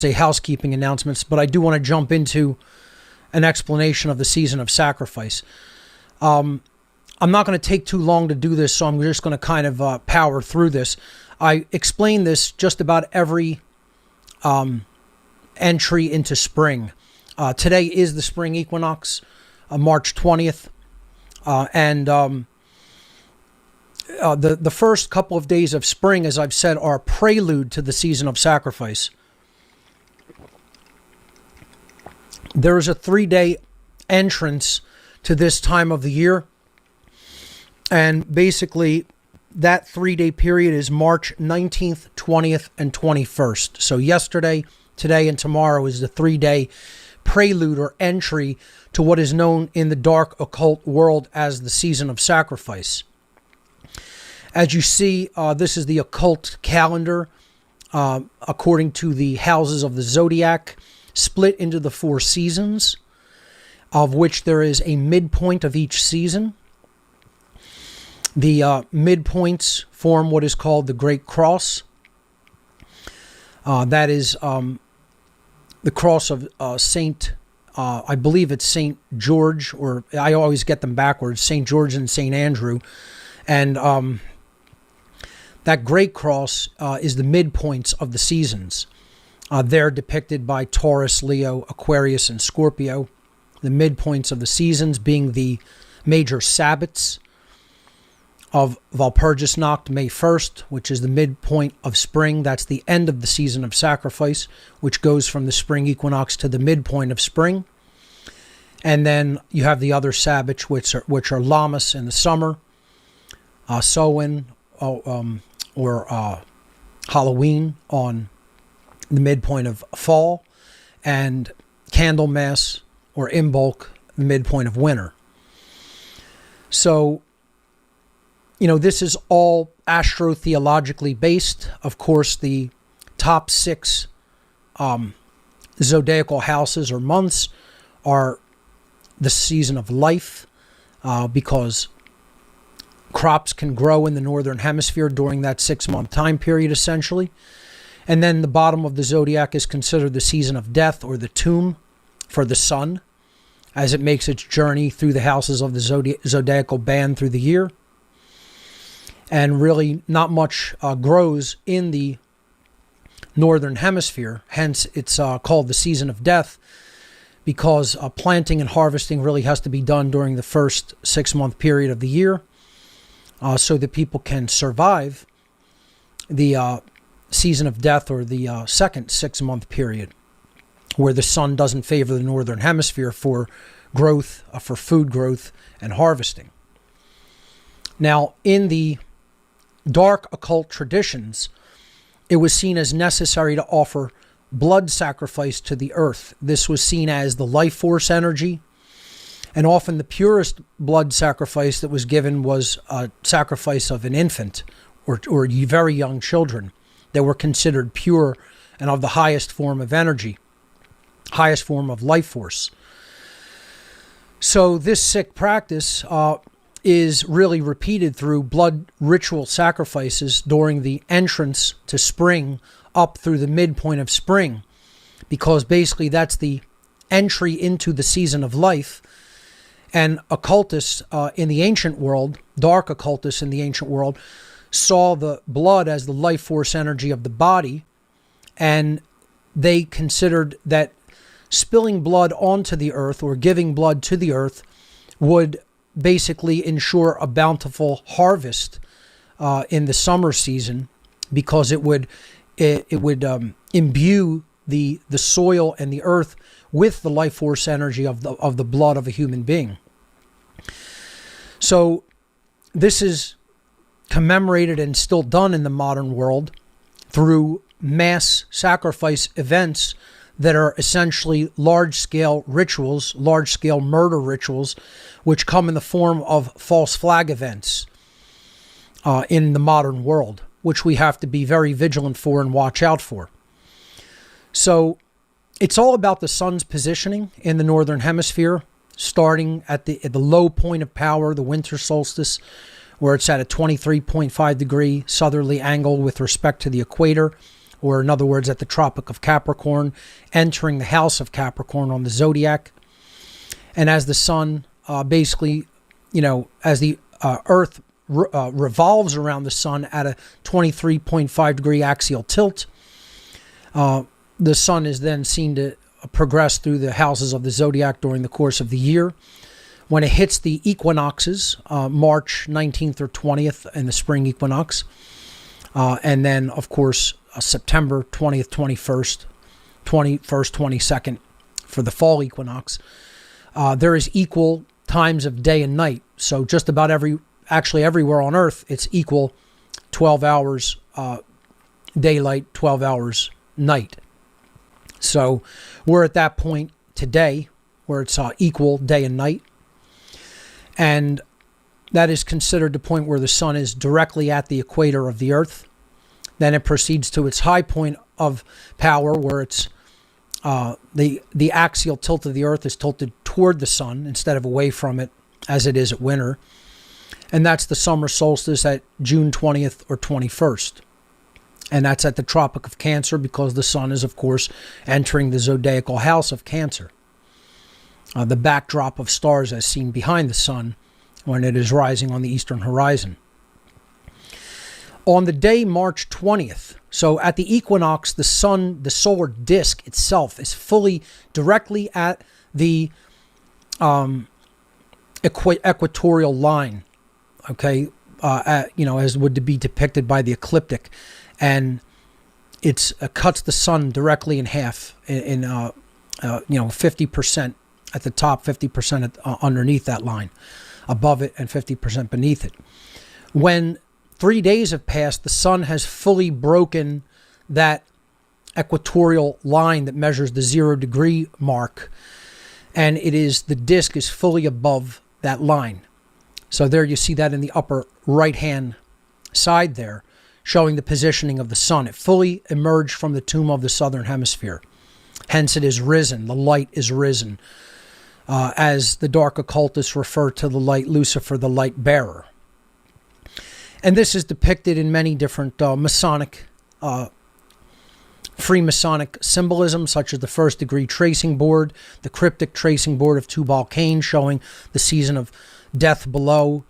say housekeeping announcements, but I do want to jump into an explanation of the season of sacrifice. I'm not going to take too long to do this, so I'm just going to kind of power through this. I explain this just about every entry into spring. Today is the spring equinox, March 20th, and the first couple of days of spring, as I've said, are a prelude to the season of sacrifice. There is a 3-day entrance to this time of the year, and basically that 3-day period is March 19th, 20th, and 21st. So yesterday, today, and tomorrow is the 3-day prelude or entry to what is known in the dark occult world as the season of sacrifice. As you see, this is the occult calendar according to the houses of the zodiac, split into the 4 seasons, of which there is a midpoint of each season. The midpoints form what is called the Great Cross. That is the cross of Saint, I believe it's Saint George, or I always get them backwards, Saint George and Saint Andrew. And that Great Cross is the midpoints of the seasons. They're depicted by Taurus, Leo, Aquarius, and Scorpio. The midpoints of the seasons being the major Sabbats of Walpurgisnacht, May 1st, which is the midpoint of spring. That's the end of the season of sacrifice, which goes from the spring equinox to the midpoint of spring. And then you have the other Sabbats, which are Lammas in the summer, Samhain, or Halloween on the midpoint of fall, and Candlemas or Imbolc, the midpoint of winter. So, this is all astrotheologically based. Of course, the top 6 zodiacal houses or months are the season of life, because crops can grow in the northern hemisphere during that 6-month time period, essentially. And then the bottom of the zodiac is considered the season of death, or the tomb, for the sun, as it makes its journey through the houses of the zodiacal band through the year. And really not much grows in the northern hemisphere. Hence, it's called the season of death, because planting and harvesting really has to be done during the first 6-month period of the year, so that people can survive the season of death, or the second 6-month period, where the sun doesn't favor the northern hemisphere for growth, for food growth and harvesting. Now, in the dark occult traditions, it was seen as necessary to offer blood sacrifice to the earth. This was seen as the life force energy, and often the purest blood sacrifice that was given was a sacrifice of an infant or very young children that were considered pure and of the highest form of energy, highest form of life force. So this sick practice is really repeated through blood ritual sacrifices during the entrance to spring up through the midpoint of spring, because basically that's the entry into the season of life. And occultists in the ancient world, dark occultists in the ancient world, saw the blood as the life force energy of the body, and they considered that spilling blood onto the earth, or giving blood to the earth, would basically ensure a bountiful harvest in the summer season, because it would imbue the soil and the earth with the life force energy of the blood of a human being. So this is commemorated and still done in the modern world through mass sacrifice events that are essentially large-scale rituals, large-scale murder rituals, which come in the form of false flag events in the modern world, which we have to be very vigilant for and watch out for. So it's all about the sun's positioning in the northern hemisphere, starting at the low point of power, the winter solstice, where it's at a 23.5 degree southerly angle with respect to the equator, or in other words, at the Tropic of Capricorn, entering the house of Capricorn on the zodiac. And as the sun basically, as the Earth revolves around the sun at a 23.5 degree axial tilt, the sun is then seen to progress through the houses of the zodiac during the course of the year. When it hits the equinoxes, March 19th or 20th in the spring equinox, and then, of course, September 20th, 21st, 22nd for the fall equinox, there is equal times of day and night. So just about everywhere on Earth, it's equal 12 hours daylight, 12 hours night. So we're at that point today where it's equal day and night. And that is considered the point where the sun is directly at the equator of the Earth. Then it proceeds to its high point of power, where it's the axial tilt of the Earth is tilted toward the sun instead of away from it, as it is at winter. And that's the summer solstice at June 20th or 21st. And that's at the Tropic of Cancer, because the sun is, of course, entering the zodiacal house of Cancer. The backdrop of stars as seen behind the sun when it is rising on the eastern horizon. On the day March 20th, so at the equinox, the sun, the solar disk itself, is fully directly at the equatorial line, okay, as would be depicted by the ecliptic, and it's cuts the sun directly in half in 50% at the top, 50% underneath that line, above it, and 50% beneath it. When 3 days have passed, the sun has fully broken that equatorial line that measures the 0 degree mark, and the disk is fully above that line. So there you see that in the upper right hand side there, showing the positioning of the sun. It fully emerged from the tomb of the southern hemisphere. Hence it is risen, the light is risen. As the dark occultists refer to the light Lucifer, the light bearer. And this is depicted in many different Masonic, Freemasonic symbolism, such as the first degree tracing board, the cryptic tracing board of Tubal Cain, showing the season of death below,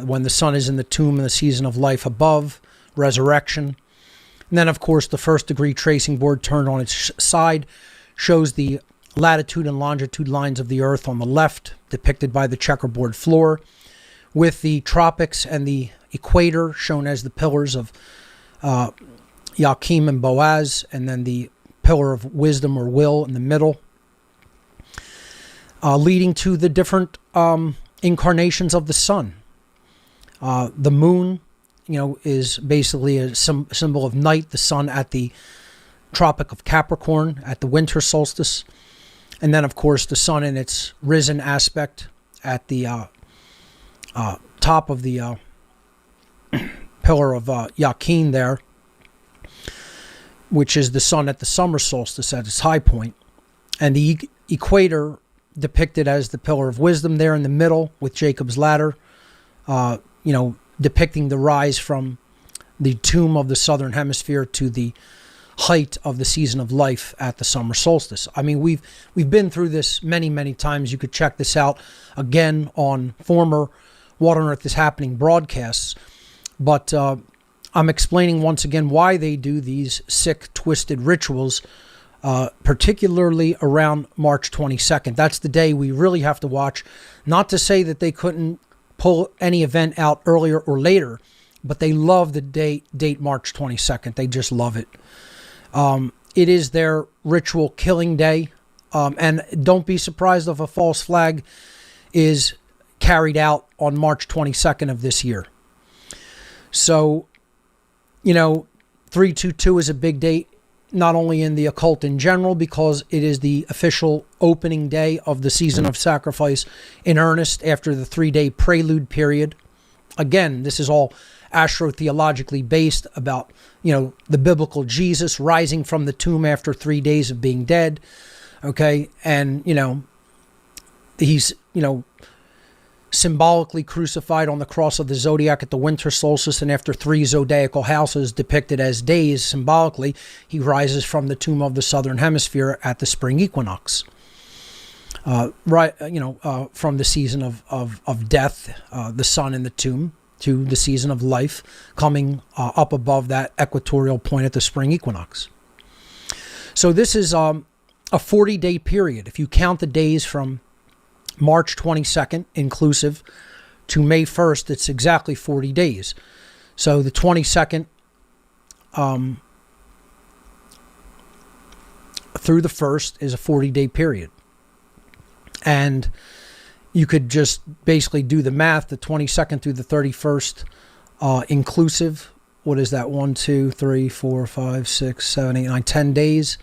when the sun is in the tomb, and the season of life above, resurrection. And then, of course, the first degree tracing board turned on its side shows the latitude and longitude lines of the Earth on the left, depicted by the checkerboard floor, with the tropics and the equator shown as the pillars of Joachim and Boaz, and then the pillar of wisdom or will in the middle, leading to the different incarnations of the sun. The moon, is basically a symbol of night, the sun at the Tropic of Capricorn at the winter solstice. And then, of course, the sun in its risen aspect at the top of the pillar of Joachim there, which is the sun at the summer solstice at its high point. And the equator depicted as the pillar of wisdom there in the middle with Jacob's ladder, depicting the rise from the tomb of the southern hemisphere to the height of the season of life at the summer solstice. I mean, we've been through this many, many times. You could check this out again on former What on Earth is Happening broadcasts. But I'm explaining once again why they do these sick, twisted rituals, particularly around March 22nd. That's the day we really have to watch. Not to say that they couldn't pull any event out earlier or later, but they love the date March 22nd. They just love it. It is their ritual killing day. And don't be surprised if a false flag is carried out on March 22nd of this year. So, 322 is a big date, not only in the occult in general, because it is the official opening day of the season of sacrifice in earnest after the 3-day prelude period. Again, this is all astrotheologically based about, the biblical Jesus rising from the tomb after 3 days of being dead. Okay. And, he's, symbolically crucified on the cross of the zodiac at the winter solstice, and after 3 zodiacal houses depicted as days symbolically, he rises from the tomb of the southern hemisphere at the spring equinox. From the season of death, the sun in the tomb, to the season of life, coming up above that equatorial point at the spring equinox. So this is a 40-day period. If you count the days from March 22nd, inclusive, to May 1st, it's exactly 40 days. So the 22nd through the 1st is a 40-day period. And you could just basically do the math, the 22nd through the 31st, inclusive. What is that? 1, 2, 3, 4, 5, 6, 7, 8, 9, 10 days,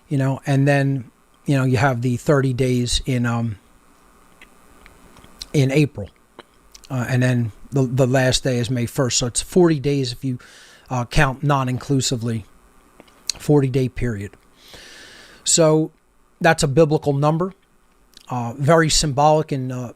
and then, you have the 30 days in April. And then the last day is May 1st. So it's 40 days if you count non-inclusively, 40-day period. So that's a biblical number. Very symbolic in,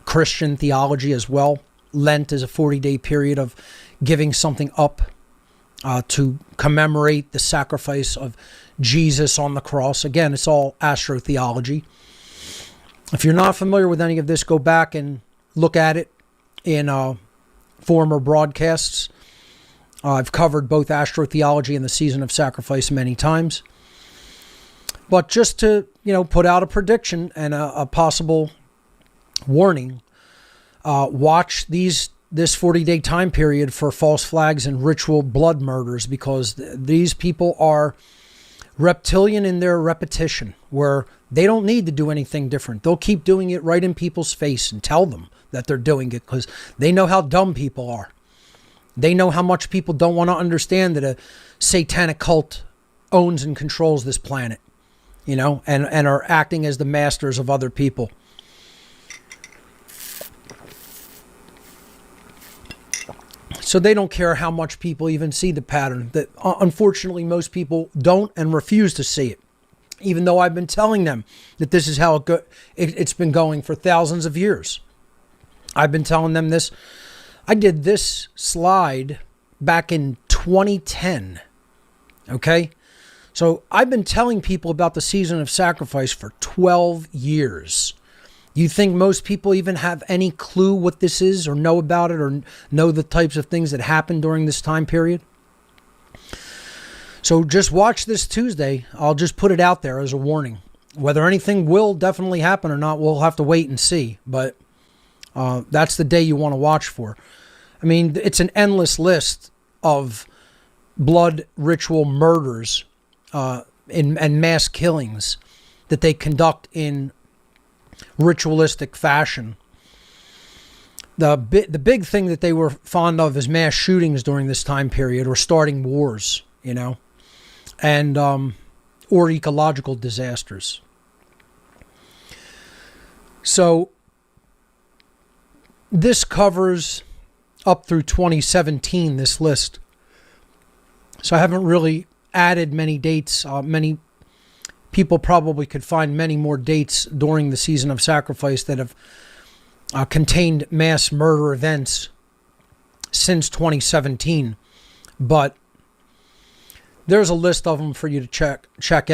Christian theology as well. Lent is a 40-day period of giving something up to commemorate the sacrifice of Jesus on the cross. Again, it's all astrotheology. If you're not familiar with any of this, go back and look at it in former broadcasts. I've covered both astrotheology and the season of sacrifice many times. But just to, put out a prediction and a possible warning, watch this 40-day time period for false flags and ritual blood murders, because these people are reptilian in their repetition, where they don't need to do anything different. They'll keep doing it right in people's face and tell them that they're doing it, because they know how dumb people are. They know how much people don't want to understand that a satanic cult owns and controls this planet, and are acting as the masters of other people. So they don't care how much people even see the pattern. That unfortunately most people don't and refuse to see it, even though I've been telling them that this is how it's been going for thousands of years. I've been telling them this. I did this slide back in 2010. Okay? So I've been telling people about the season of sacrifice for 12 years. You think most people even have any clue what this is, or know about it, or know the types of things that happen during this time period? So just watch this Tuesday. I'll just put it out there as a warning. Whether anything will definitely happen or not, we'll have to wait and see. But that's the day you want to watch for. I mean, it's an endless list of blood ritual murders and mass killings that they conduct in ritualistic fashion. The big thing that they were fond of is mass shootings during this time period, or starting wars, and or ecological disasters. So this covers up through 2017, this list. So I haven't really added many dates. Many people probably could find many more dates during the season of sacrifice that have contained mass murder events since 2017. But there's a list of them for you to check out.